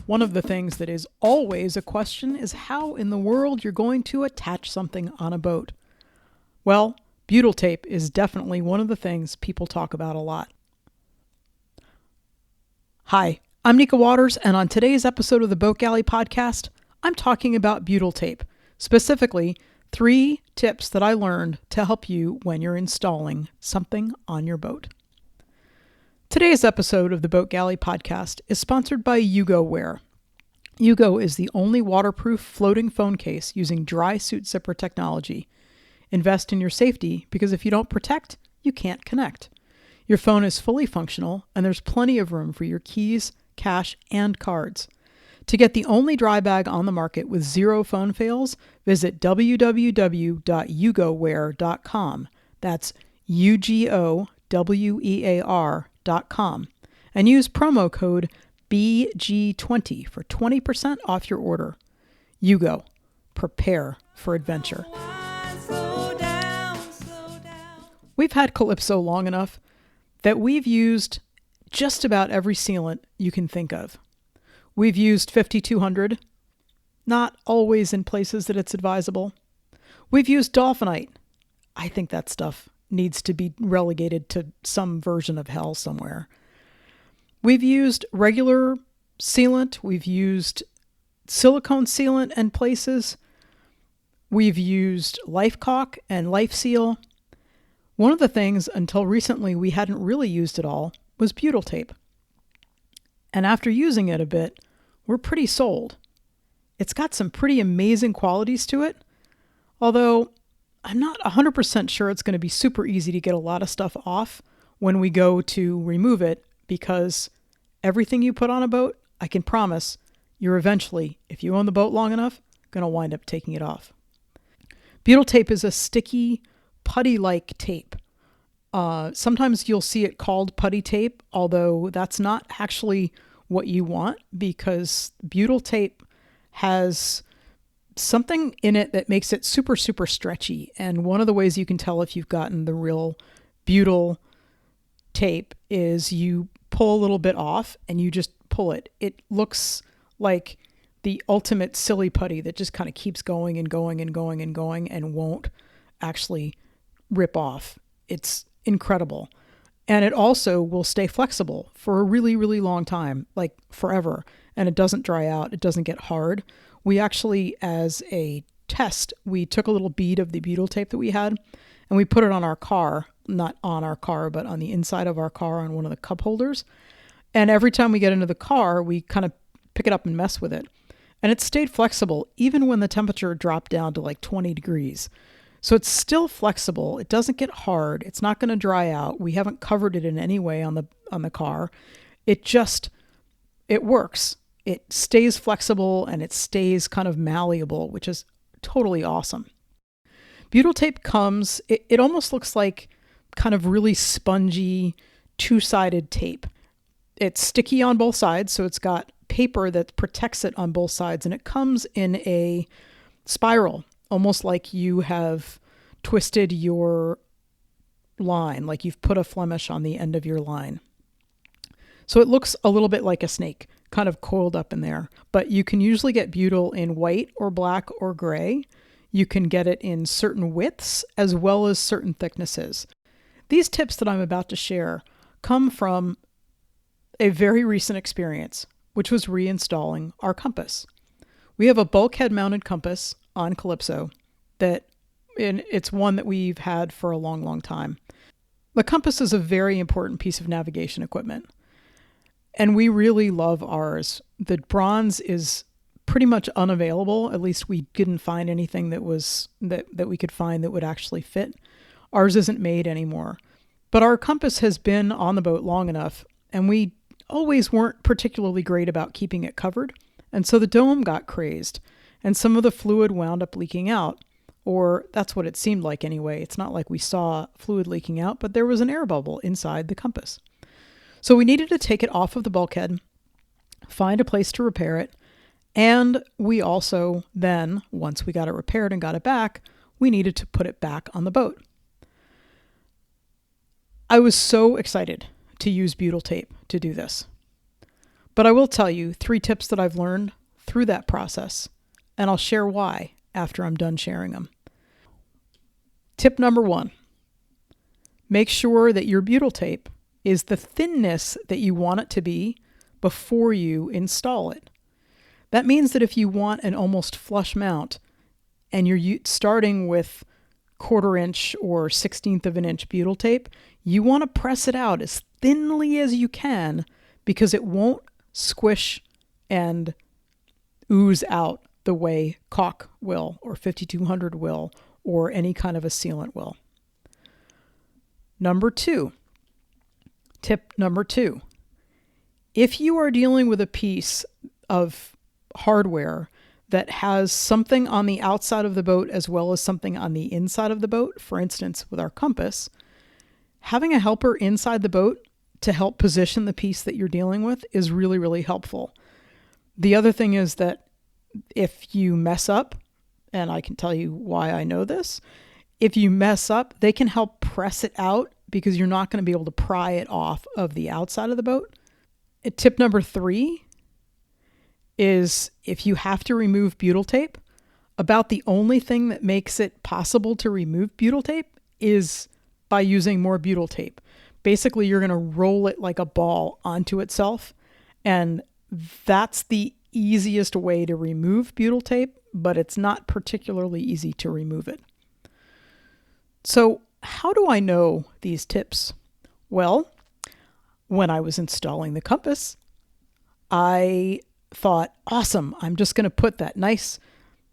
One of the things that is always a question is how in the world you're going to attach something on a boat. Well, butyl tape is definitely one of the things people talk about a lot. Hi, I'm Nika Waters, and on today's episode of the Boat Galley podcast, I'm talking about butyl tape, specifically 3 tips that I learned to help you when you're installing something on your boat. Today's episode of the Boat Galley podcast is sponsored by UGO. UGO is the only waterproof floating phone case using dry suit zipper technology. Invest in your safety because if you don't protect, you can't connect. Your phone is fully functional and there's plenty of room for your keys, cash, and cards. To get the only dry bag on the market with 0 phone fails, visit www.ugowear.com. That's UGOWEAR.com and use promo code BG20 for 20% off your order. UGO. Prepare for adventure. We've had Calypso long enough that we've used just about every sealant you can think of. We've used 5200, not always in places that it's advisable. We've used Dolphinite. I think that stuff needs to be relegated to some version of hell somewhere. We've used regular sealant. We've used silicone sealant in places. We've used Life Caulk and Life Seal. One of the things until recently we hadn't really used at all was butyl tape. And after using it a bit, we're pretty sold. It's got some pretty amazing qualities to it, although I'm not 100% sure it's going to be super easy to get a lot of stuff off when we go to remove it, because everything you put on a boat, I can promise you're eventually, if you own the boat long enough, going to wind up taking it off. Butyl tape is a sticky, putty-like tape. Sometimes you'll see it called putty tape, although that's not actually what you want, because butyl tape has something in it that makes it super, super stretchy. And one of the ways you can tell if you've gotten the real butyl tape is you pull a little bit off and you just pull it. It looks like the ultimate silly putty that just kind of keeps going and going and going and going and won't actually rip off. It's incredible. And it also will stay flexible for a really, really long time, like forever. And it doesn't dry out. It doesn't get hard. We actually, as a test, we took a little bead of the butyl tape that we had and we put it on our car, not on our car, but on the inside of our car on one of the cup holders. And every time we get into the car, we kind of pick it up and mess with it. And it stayed flexible even when the temperature dropped down to like 20 degrees. So it's still flexible. It doesn't get hard. It's not going to dry out. We haven't covered it in any way on the car. It works. It stays flexible and it stays kind of malleable, which is totally awesome. Butyl tape comes, it almost looks like kind of really spongy, 2-sided tape. It's sticky on both sides, so it's got paper that protects it on both sides, and it comes in a spiral, almost like you have twisted your line, like you've put a Flemish on the end of your line. So it looks a little bit like a snake, kind of coiled up in there. But you can usually get butyl in white or black or gray. You can get it in certain widths as well as certain thicknesses. These tips that I'm about to share come from a very recent experience, which was reinstalling our compass. We have a bulkhead mounted compass on Calypso it's one that we've had for a long, long time. The compass is a very important piece of navigation equipment. And we really love ours. The bronze is pretty much unavailable. At least we didn't find anything that we could find that would actually fit. Ours isn't made anymore. But our compass has been on the boat long enough, and we always weren't particularly great about keeping it covered. And so the dome got crazed, and some of the fluid wound up leaking out. Or that's what it seemed like anyway. It's not like we saw fluid leaking out, but there was an air bubble inside the compass. So we needed to take it off of the bulkhead, find a place to repair it, and we also then, once we got it repaired and got it back, we needed to put it back on the boat. I was so excited to use butyl tape to do this. But I will tell you 3 tips that I've learned through that process, and I'll share why after I'm done sharing them. Tip number 1, make sure that your butyl tape is the thinness that you want it to be before you install it. That means that if you want an almost flush mount and you're starting with 1/4 inch or 1/16 of an inch butyl tape, you want to press it out as thinly as you can because it won't squish and ooze out the way caulk will, or 5200 will, or any kind of a sealant will. Tip number 2, if you are dealing with a piece of hardware that has something on the outside of the boat as well as something on the inside of the boat, for instance, with our compass, having a helper inside the boat to help position the piece that you're dealing with is really, really helpful. The other thing is that if you mess up, and I can tell you why I know this, if you mess up, they can help press it out because you're not going to be able to pry it off of the outside of the boat. Tip number 3 is if you have to remove butyl tape, about the only thing that makes it possible to remove butyl tape is by using more butyl tape. Basically, you're going to roll it like a ball onto itself, and that's the easiest way to remove butyl tape, but it's not particularly easy to remove it. So how do I know these tips? Well, when I was installing the compass, I thought, awesome, I'm just going to put that nice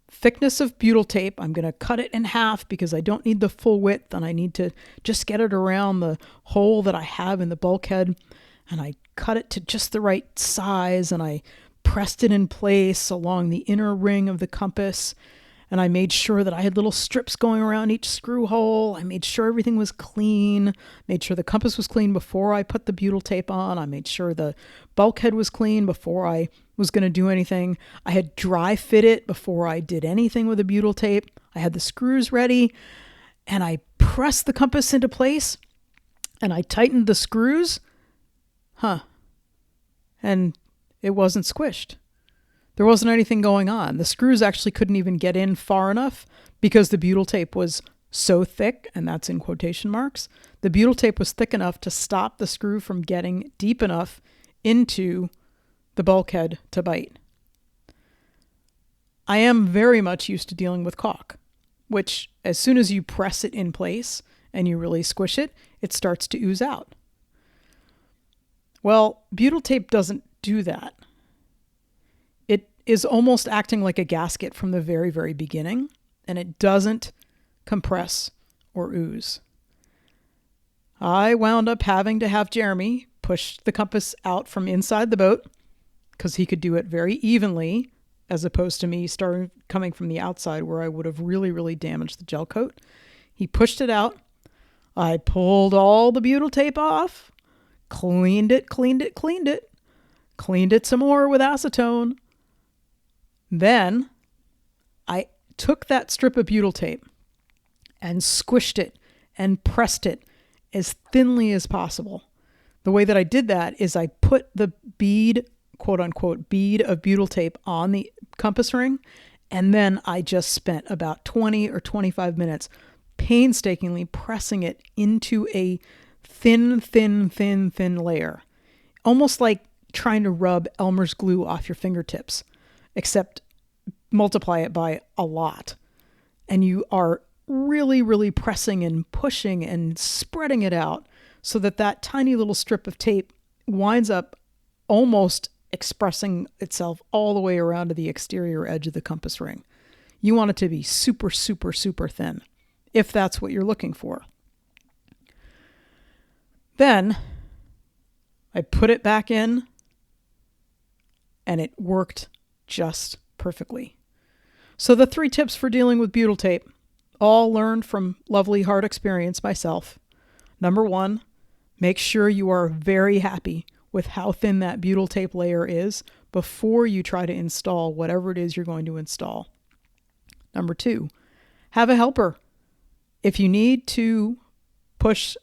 thickness of butyl tape. I'm going to cut it in half because I don't need the full width and I need to just get it around the hole that I have in the bulkhead. And I cut it to just the right size and I pressed it in place along the inner ring of the compass. And I made sure that I had little strips going around each screw hole. I made sure everything was clean, made sure the compass was clean before I put the butyl tape on. I made sure the bulkhead was clean before I was going to do anything. I had dry fit it before I did anything with the butyl tape. I had the screws ready and I pressed the compass into place and I tightened the screws. And it wasn't squished. There wasn't anything going on. The screws actually couldn't even get in far enough because the butyl tape was so thick, and that's in quotation marks. The butyl tape was thick enough to stop the screw from getting deep enough into the bulkhead to bite. I am very much used to dealing with caulk, which as soon as you press it in place and you really squish it, it starts to ooze out. Well, butyl tape doesn't do that. It is almost acting like a gasket from the very, very beginning, and it doesn't compress or ooze. I wound up having to have Jeremy push the compass out from inside the boat because he could do it very evenly as opposed to me coming from the outside where I would have really, really damaged the gel coat. He pushed it out. I pulled all the butyl tape off, cleaned it some more with acetone. Then I took that strip of butyl tape and squished it and pressed it as thinly as possible. The way that I did that is I put the bead, quote unquote, bead of butyl tape on the compass ring, and then I just spent about 20 or 25 minutes painstakingly pressing it into a thin layer. Almost like trying to rub Elmer's glue off your fingertips, except multiply it by a lot. And you are really, really pressing and pushing and spreading it out so that that tiny little strip of tape winds up almost expressing itself all the way around to the exterior edge of the compass ring. You want it to be super, super, super thin, if that's what you're looking for. Then I put it back in and it worked just perfectly. So the 3 tips for dealing with butyl tape, all learned from lovely hard experience myself. Number 1, make sure you are very happy with how thin that butyl tape layer is before you try to install whatever it is you're going to install. Number 2, have a helper. If you need to push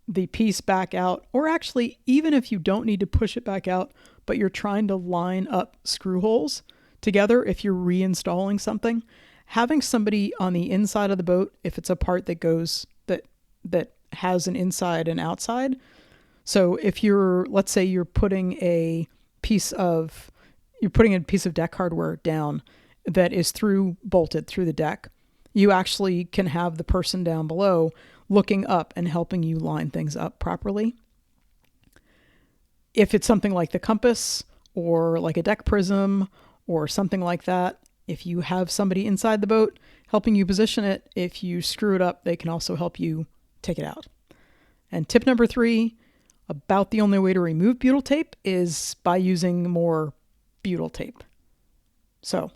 the piece back out, or actually, even if you don't need to push it back out, but you're trying to line up screw holes together, if you're reinstalling something, having somebody on the inside of the boat, if it's a part that goes, that has an inside and outside. So if let's say you're putting a piece of deck hardware down that is bolted through the deck, you actually can have the person down below looking up and helping you line things up properly. If it's something like the compass or like a deck prism or something like that, if you have somebody inside the boat helping you position it, if you screw it up, they can also help you take it out. And tip number 3, about the only way to remove butyl tape is by using more butyl tape. So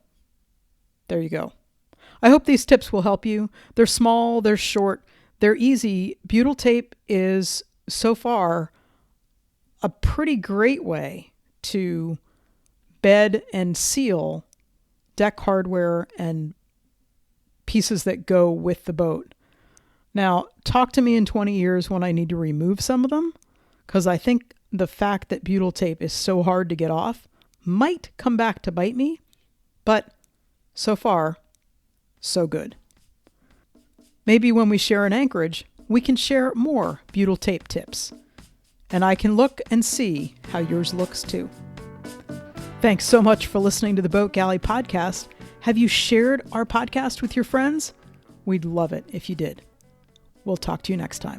there you go. I hope these tips will help you. They're small, they're short, they're easy. Butyl tape is so far a pretty great way to bed and seal deck hardware and pieces that go with the boat. Now, talk to me in 20 years when I need to remove some of them, because I think the fact that butyl tape is so hard to get off might come back to bite me, but so far, so good. Maybe when we share an anchorage, we can share more butyl tape tips, and I can look and see how yours looks too. Thanks so much for listening to the Boat Galley podcast. Have you shared our podcast with your friends? We'd love it if you did. We'll talk to you next time.